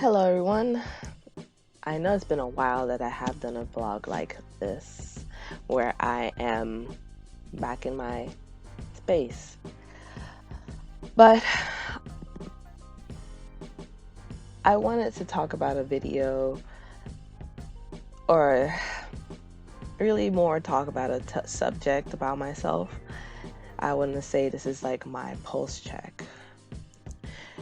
Hello, everyone. I know it's been a while that I have done a vlog like this where I am back in my space, but I wanted to talk about a video, or really more talk about a subject about myself. I want to say this is like my pulse check.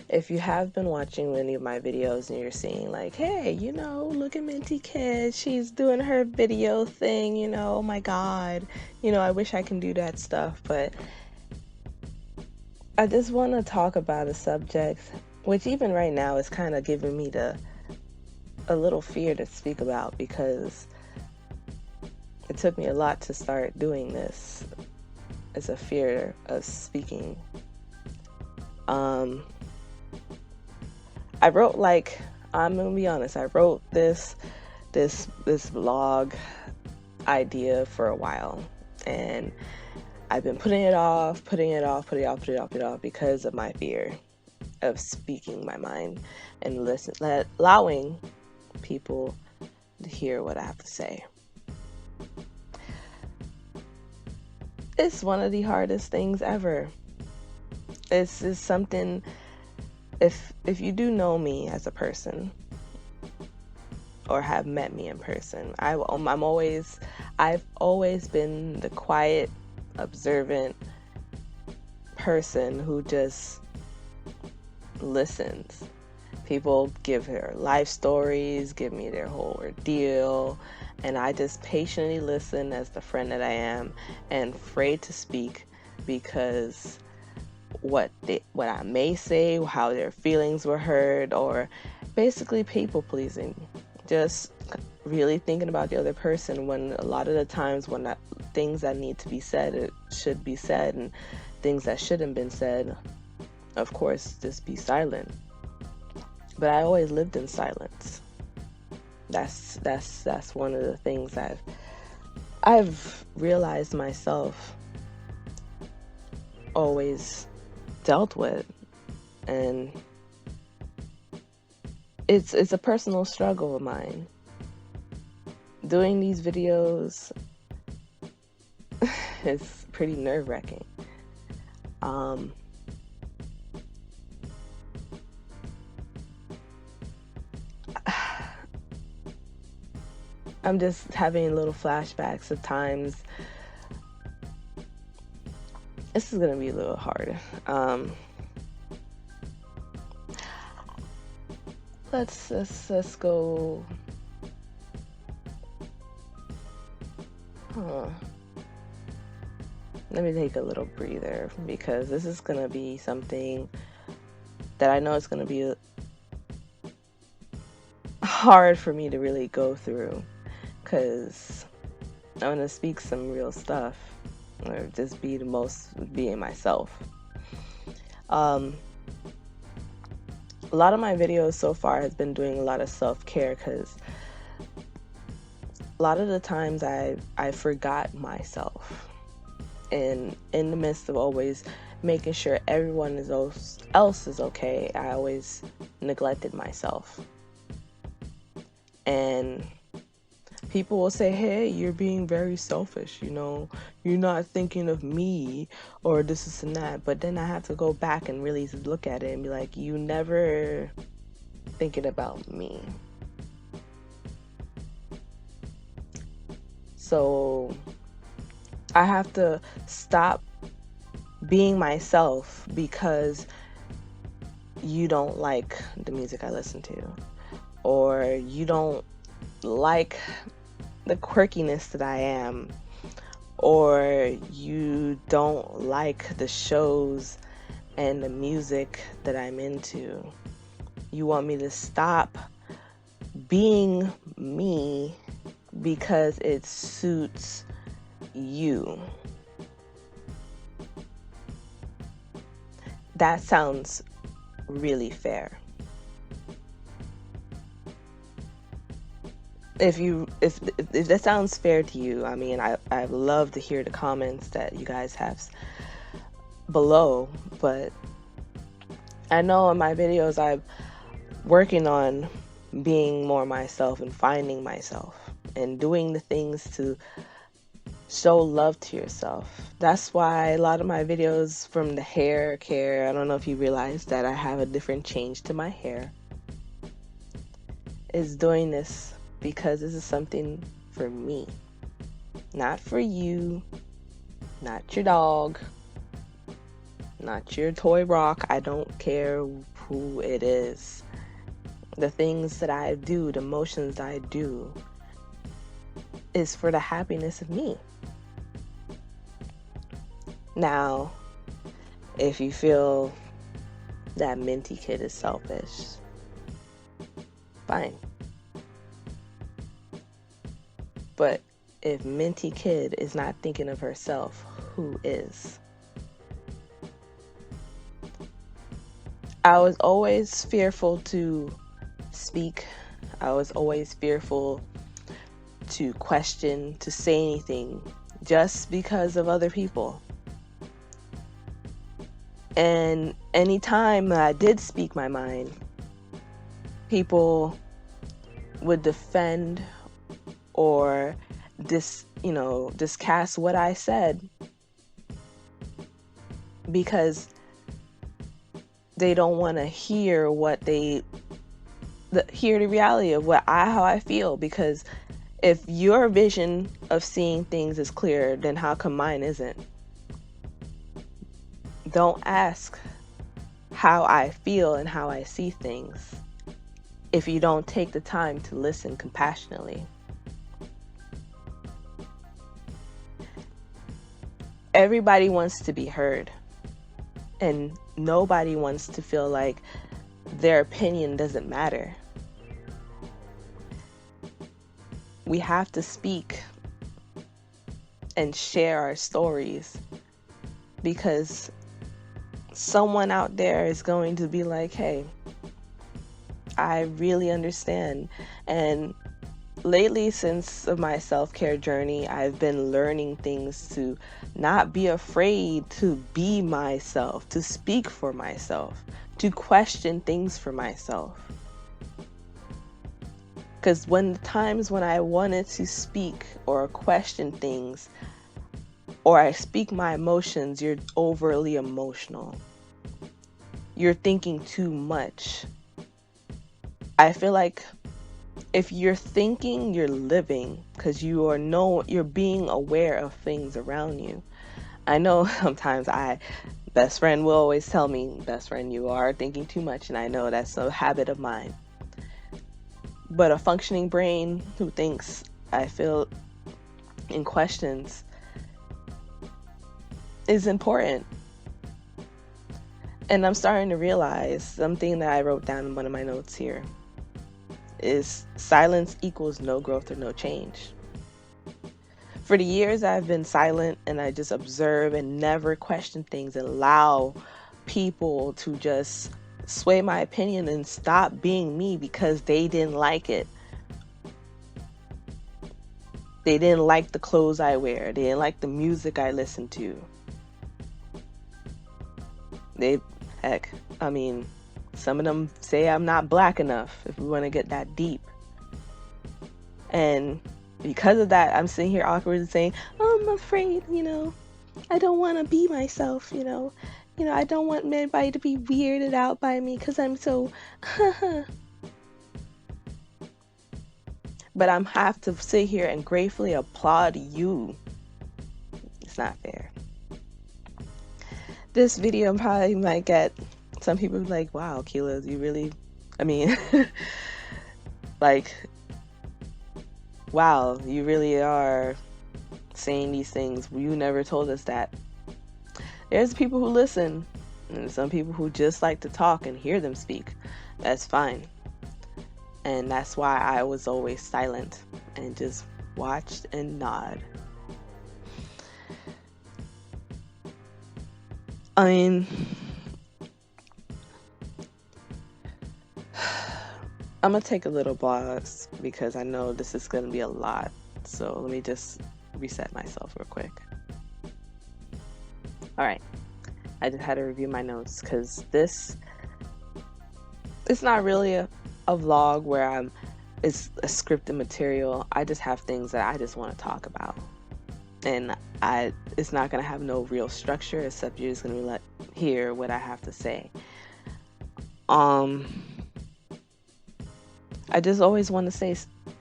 If you have been watching any of my videos and you're seeing like, hey, look at Minty Kid, she's doing her video thing, oh my God, I wish I can do that stuff. But I just want to talk about a subject, which even right now is kind of giving me a little fear to speak about, because it took me a lot to start doing this. It's a fear of speaking. I wrote, I'm gonna be honest, I wrote this vlog idea for a while, and I've been putting it off because of my fear of speaking my mind and allowing people to hear what I have to say. It's one of the hardest things ever. It's just something. If you do know me as a person or have met me in person, I've always been the quiet, observant person who just listens. People give their life stories, give me their whole ordeal, and I just patiently listen as the friend that I am, and afraid to speak because what I may say, how their feelings were hurt, or basically people pleasing. Just really thinking about the other person, when a lot of the times when things that need to be said, it should be said, and things that shouldn't been said, of course, just be silent. But I always lived in silence. That's one of the things I've realized myself always dealt with, and it's a personal struggle of mine. Doing these videos is pretty nerve-wracking. I'm just having little flashbacks of times. This is gonna be a little hard. Let's go. Let me take a little breather, because this is gonna be something that I know it's gonna be hard for me to really go through, because I'm gonna speak some real stuff, or just be being myself. A lot of my videos so far has been doing a lot of self-care, because a lot of the times I forgot myself, and in the midst of always making sure everyone else is okay, I always neglected myself. And people will say, hey, you're being very selfish, you're not thinking of me, or this and that. But then I have to go back and really look at it and be like, you never thinking about me. So I have to stop being myself because you don't like the music I listen to, or you don't like the quirkiness that I am, or you don't like the shows and the music that I'm into. You want me to stop being me because it suits you. That sounds really fair. If that sounds fair to you, I mean, I'd love to hear the comments that you guys have below. But I know in my videos working on being more myself and finding myself and doing the things to show love to yourself. That's why a lot of my videos, from the hair care, I don't know if you realize that I have a different change to my hair, is doing this because this is something for me, not for you, not your dog, not your toy rock. I don't care who it is. The things that I do, the motions I do, is for the happiness of me. Now, if you feel that Minty Kid is selfish, fine. But if Minty Kid is not thinking of herself, who is? I was always fearful to speak. I was always fearful to question, to say anything, just because of other people. And anytime I did speak my mind, people would defend or discast what I said because they don't want to hear hear the reality of how I feel. Because if your vision of seeing things is clear, then how come mine isn't? Don't ask how I feel and how I see things if you don't take the time to listen compassionately. Everybody wants to be heard, and nobody wants to feel like their opinion doesn't matter. We have to speak and share our stories, because someone out there is going to be like, hey, I really understand. And lately, since my self-care journey, I've been learning things to not be afraid to be myself, to speak for myself, to question things for myself. Because when the times when I wanted to speak or question things, or I speak my emotions, you're overly emotional. You're thinking too much. I feel like if you're thinking, you're living, because you're being aware of things around you. I know sometimes best friend will always tell me, best friend, you are thinking too much, and I know that's a habit of mine. But a functioning brain who thinks, I feel, in questions is important. And I'm starting to realize something that I wrote down in one of my notes here is silence equals no growth or no change. For the years I've been silent and I just observe and never question things and allow people to just sway my opinion and stop being me because they didn't like it. They didn't like the clothes I wear. They didn't like the music I listen to. Some of them say I'm not black enough, if we want to get that deep. And because of that, I'm sitting here awkwardly saying, oh, I'm afraid, I don't want to be myself, I don't want anybody to be weirded out by me because I'm so, but I'm have to sit here and gratefully applaud you. It's not fair. This video probably might get some people like, wow, Keela, you really, like, wow, you really are saying these things. You never told us that. There's people who listen, and some people who just like to talk and hear them speak. That's fine. And that's why I was always silent and just watched and nod. I'm gonna take a little pause because I know this is gonna be a lot. So let me just reset myself real quick. All right, I just had to review my notes because It's not really a vlog where it's a scripted material. I just have things that I just want to talk about. And it's not going to have no real structure, except you're just going to hear what I have to say. I just always want to say,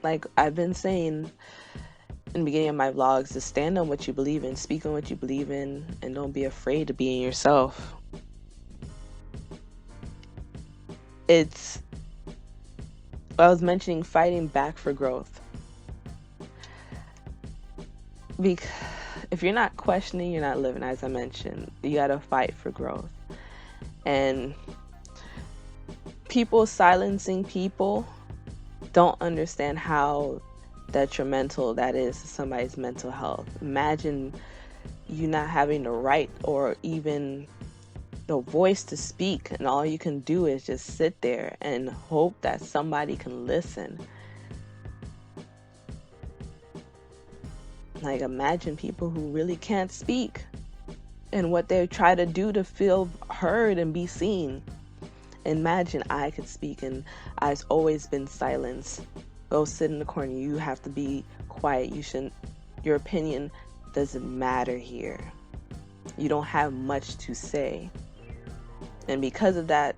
like I've been saying in the beginning of my vlogs, to stand on what you believe in, speak on what you believe in, and don't be afraid to be in yourself. I was mentioning fighting back for growth. Because if you're not questioning, you're not living. As I mentioned, you gotta fight for growth. And people silencing people don't understand how detrimental that is to somebody's mental health. Imagine you not having the right or even the voice to speak, and all you can do is just sit there and hope that somebody can listen. Like, imagine people who really can't speak and what they try to do to feel heard and be seen. Imagine I could speak and I've always been silenced. Go sit in the corner. You have to be quiet. Your opinion doesn't matter here. You don't have much to say. And because of that,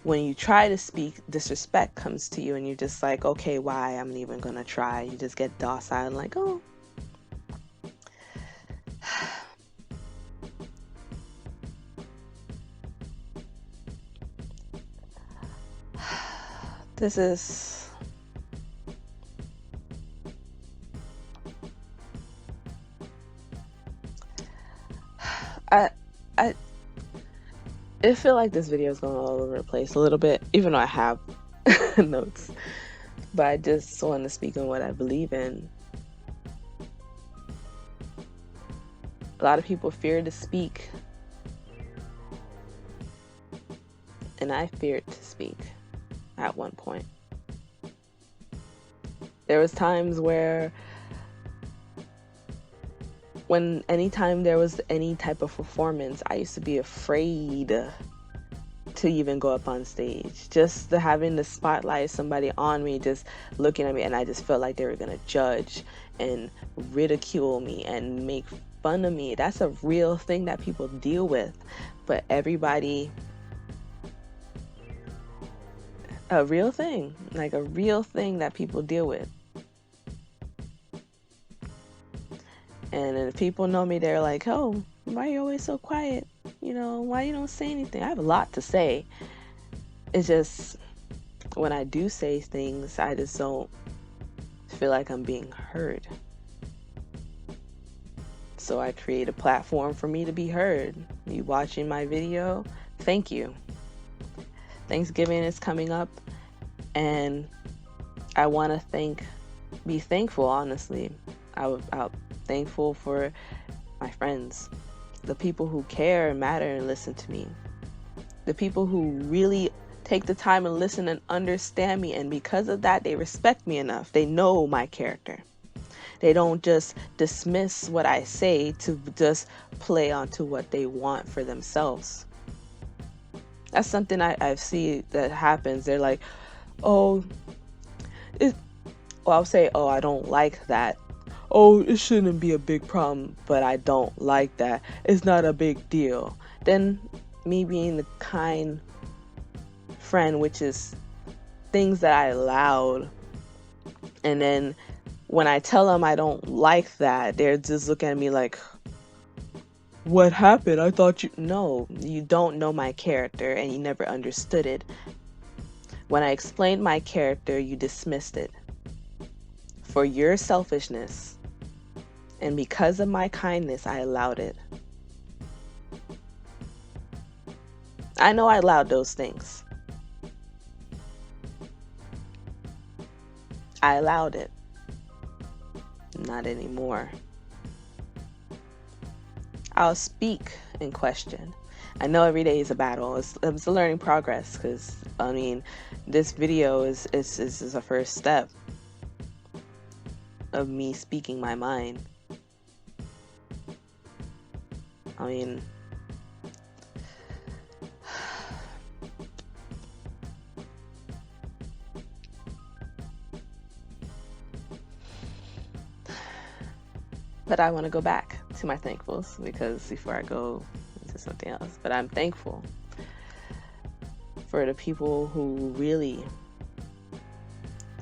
when you try to speak, disrespect comes to you and you're just like, okay, why? I'm even gonna try. You just get docile and like, oh. This is I feel like this video is going all over the place a little bit, even though I have notes. But I just want to speak on what I believe in. A lot of people fear to speak. And I feared to speak at one point. There was times where anytime there was any type of performance, I used to be afraid to even go up on stage. Just having the spotlight, somebody on me, just looking at me, and I just felt like they were gonna judge and ridicule me and make fun of me. That's a real thing that people deal with. But everybody, a real thing that people deal with. And if people know me, they're like, oh, why are you always so quiet? You know, why you don't say anything? I have a lot to say. It's just, when I do say things, I just don't feel like I'm being heard. So I create a platform for me to be heard. You watching my video, thank you. Thanksgiving is coming up, and I want to be thankful, honestly. I'm thankful for my friends, the people who care and matter and listen to me, the people who really take the time and listen and understand me, and because of that, they respect me enough. They know my character. They don't just dismiss what I say to just play onto what they want for themselves. That's something I see that happens. They're like, oh, I'll say, oh, I don't like that. Oh, it shouldn't be a big problem, but I don't like that. It's not a big deal. Then me being the kind friend, which is things that I allowed, and then when I tell them I don't like that, they're just looking at me like, what happened? I thought you... No, you don't know my character and you never understood it. When I explained my character, you dismissed it for your selfishness. And because of my kindness, I allowed it. I know I allowed those things. I allowed it. Not anymore. I'll speak and question. I know every day is a battle. It's a learning progress, because I mean, this video is a first step of me speaking my mind. I mean, But I want to go back to my thankfuls because before I go into something else, but I'm thankful for the people who really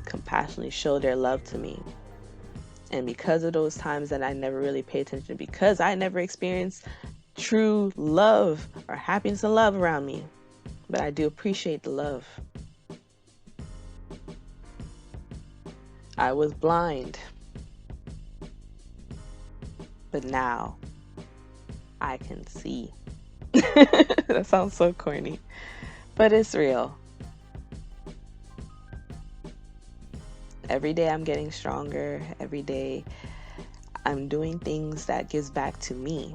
compassionately show their love to me. And because of those times that I never really pay attention, because I never experienced true love or happiness and love around me, but I do appreciate the love. I was blind, but now I can see. That sounds so corny, but it's real. Every day I'm getting stronger. Every day I'm doing things that gives back to me.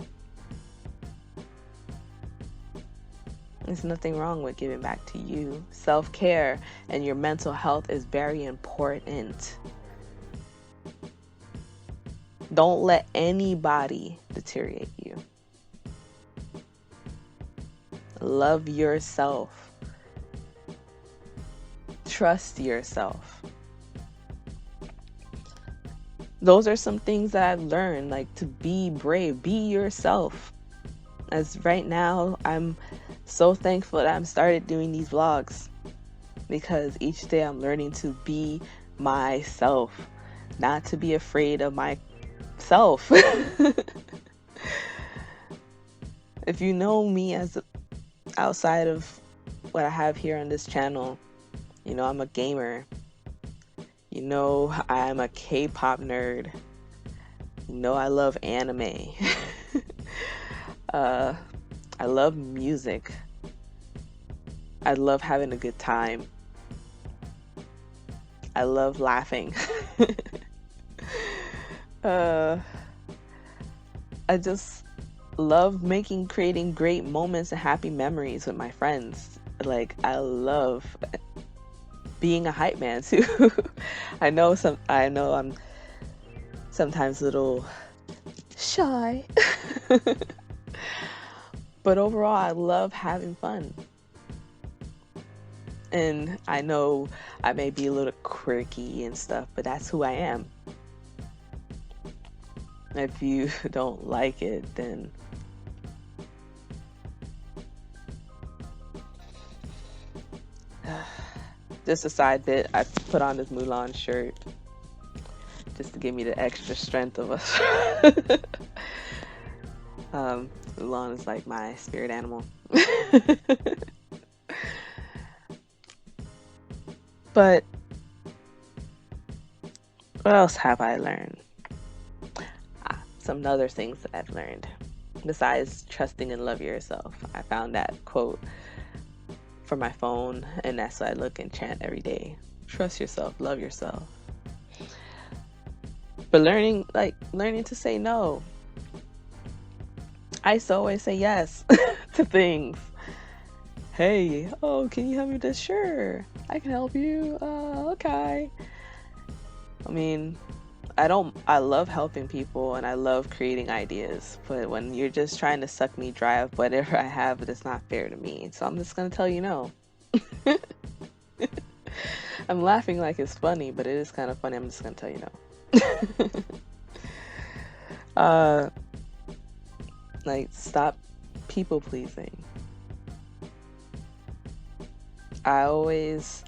There's nothing wrong with giving back to you. Self-care and your mental health is very important. Don't let anybody deteriorate you. Love yourself. Trust yourself. Those are some things that I've learned, like to be brave, be yourself. As right now, I'm so thankful that I'm started doing these vlogs because each day I'm learning to be myself, not to be afraid of myself. If you know me as outside of what I have here on this channel, you know I'm a gamer. You know I'm a K-pop nerd. You know I love anime. I love music. I love having a good time. I love laughing. I just love creating great moments and happy memories with my friends. Like, I love being a hype man too. I know I'm sometimes a little shy. But overall, I love having fun. And I know I may be a little quirky and stuff, but that's who I am. If you don't like it, then just a side bit, I put on this Mulan shirt just to give me the extra strength of us. Mulan is like my spirit animal. But what else have I learned? Some other things that I've learned besides trusting and love yourself. I found that quote for my phone, and that's what I look and chant every day. Trust yourself, love yourself. But learning to say no. I used to always say yes to things. Hey, oh, can you help me with this? Sure, I can help you. Okay. I mean, I love helping people and I love creating ideas, but when you're just trying to suck me dry of whatever I have, it's not fair to me. So I'm just gonna tell you no. I'm laughing like it's funny, but it is kind of funny. I'm just gonna tell you no. Like, stop people pleasing. I always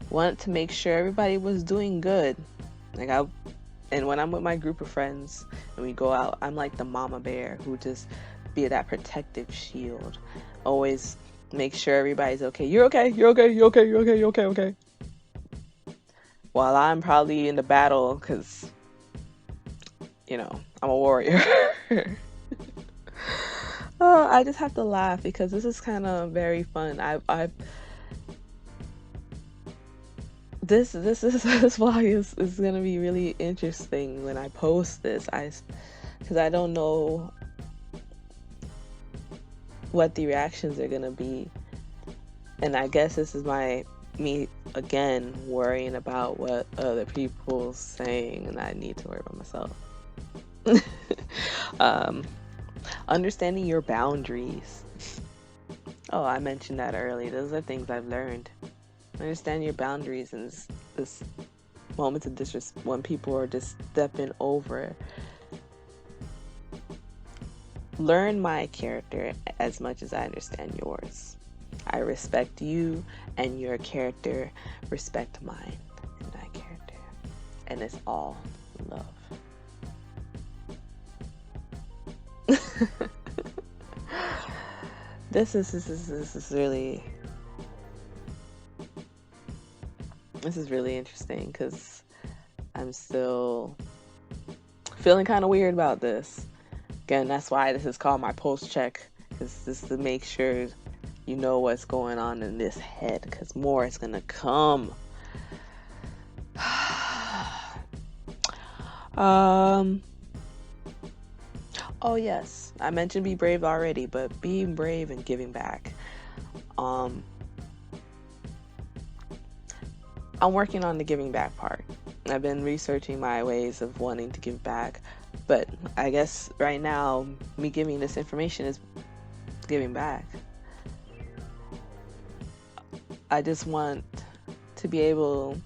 wanted to make sure everybody was doing good. And when I'm with my group of friends and we go out, I'm like the mama bear who just be that protective shield. Always make sure everybody's okay. You're okay. You're okay. You're okay. You're okay. You're okay. Okay. While I'm probably in the battle, because, you know, I'm a warrior. I just have to laugh because this is kind of very fun. This vlog is gonna be really interesting when I post this. Because I don't know what the reactions are gonna be, and I guess this is me again worrying about what other people's saying, and I need to worry about myself. Understanding your boundaries. Oh, I mentioned that earlier. Those are things I've learned. Understand your boundaries and this moments of disrespect when people are just stepping over learn my character as much as I understand yours. I respect you and your character, respect mine and my character. And it's all love. This is really interesting because I'm still feeling kind of weird about this. Again, that's why this is called my post check, because this is to make sure you know what's going on in this head, because more is gonna come. Oh yes, I mentioned be brave already, but being brave and giving back. I'm working on the giving back part. I've been researching my ways of wanting to give back, but I guess right now me giving this information is giving back. I just want to be able,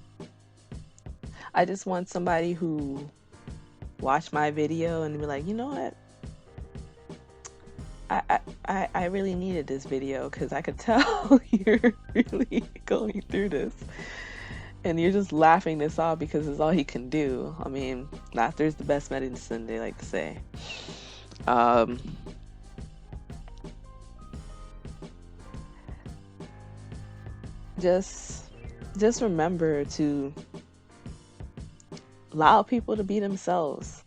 I just want somebody who watched my video and be like, you know what? I really needed this video because I could tell you're really going through this. And you're just laughing this off because it's all he can do. I mean, laughter is the best medicine, they like to say. Just remember to allow people to be themselves.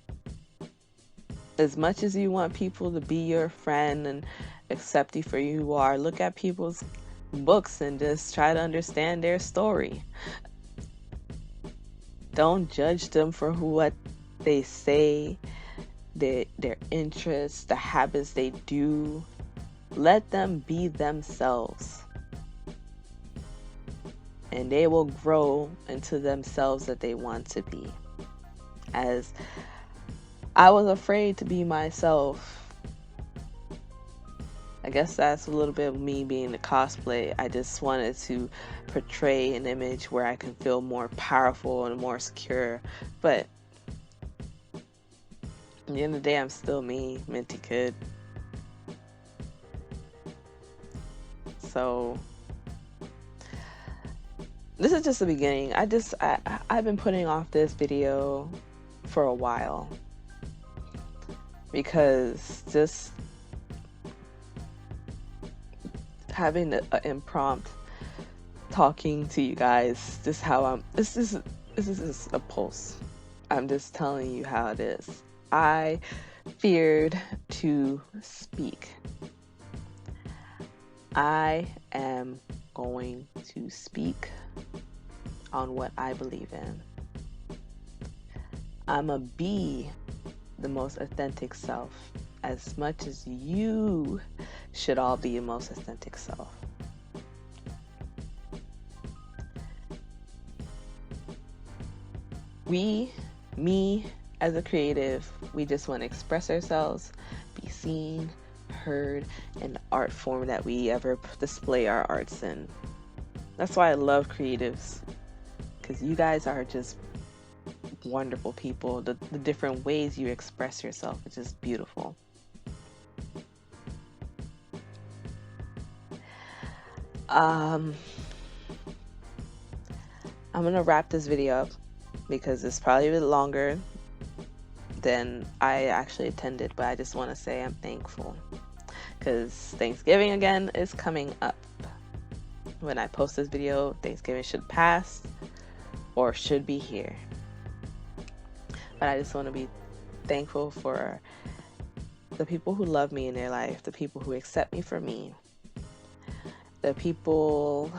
As much as you want people to be your friend and accept you for who you are, look at people's books and just try to understand their story. Don't judge them for what they say, their interests, the habits they do. Let them be themselves. And they will grow into themselves that they want to be. As I was afraid to be myself. I guess that's a little bit of me being the cosplay. I just wanted to portray an image where I can feel more powerful and more secure. But at the end of the day, I'm still me, Minty Kid. So this is just the beginning. I've been putting off this video for a while because just having an impromptu talking to you guys, this is a pulse. I'm just telling you how it is. I feared to speak. I am going to speak on what I believe in. I'ma be the most authentic self, as much as you should all be your most authentic self. Me as a creative, we just want to express ourselves, be seen, heard in the art form that we ever display our arts in. That's why I love creatives, because you guys are just wonderful people. The different ways you express yourself is just beautiful. I'm gonna wrap this video up because it's probably a bit longer than I actually intended, but I just want to say I'm thankful because Thanksgiving again is coming up. When I post this video, Thanksgiving should pass or should be here. But I just want to be thankful for the people who love me in their life, the people who accept me for me, the people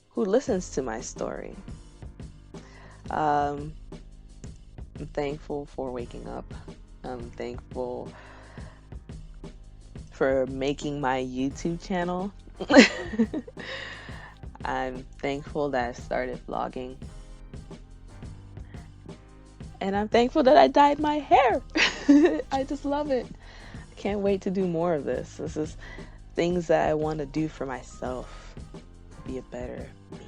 who listens to my story. I'm thankful for waking up. I'm thankful for making my YouTube channel. I'm thankful that I started vlogging. And I'm thankful that I dyed my hair. I just love it. I can't wait to do more of this. This is things that I want to do for myself to be a better me.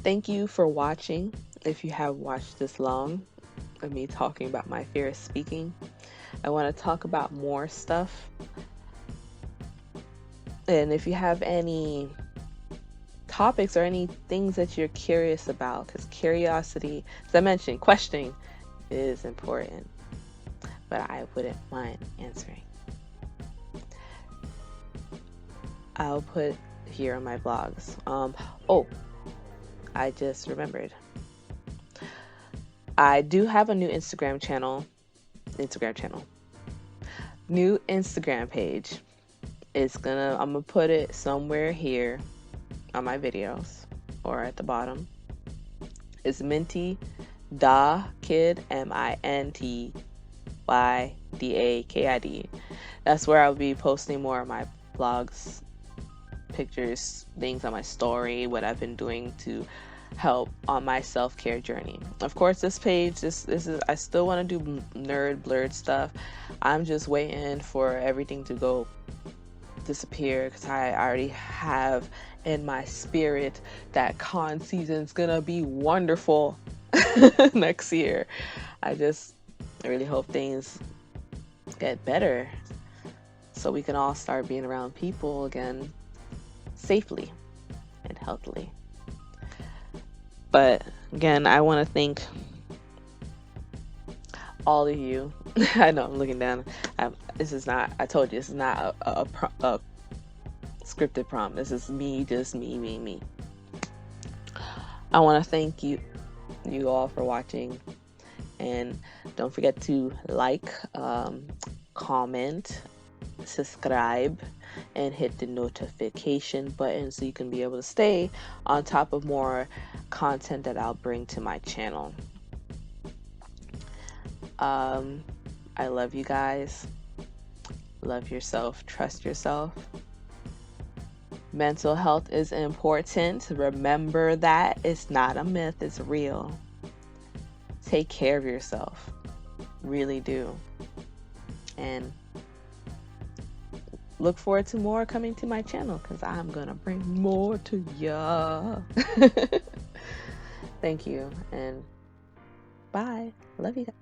Thank you for watching. If you have watched this long of me talking about my fear of speaking, I want to talk about more stuff. And if you have any topics or any things that you're curious about, because curiosity, as I mentioned, questioning is important, but I wouldn't mind answering. I'll put here on my blogs. Oh, I just remembered. I do have a new Instagram channel. New Instagram page. I'm gonna put it somewhere here on my videos or at the bottom. It's Minty Da Kid, MINTYDAKID. That's where I'll be posting more of my blogs, pictures, things on my story, what I've been doing to help on my self-care journey. Of course, this page, this is, I still want to do nerd blurred stuff. I'm just waiting for everything to go disappear, because I already have in my spirit that con season's gonna be wonderful next year. I really hope things get better so we can all start being around people again safely and healthily. But again, I want to thank all of you. I know I'm looking down. I told you, this is not a scripted prompt. This is me, just me. I want to thank you all for watching. And don't forget to like, comment, subscribe, and hit the notification button so you can be able to stay on top of more content that I'll bring to my channel. I love you guys. Love yourself. Trust yourself. Mental health is important. Remember that. It's not a myth. It's real. Take care of yourself. Really do. And look forward to more coming to my channel, because I'm gonna bring more to ya. Thank you, and bye. Love you guys.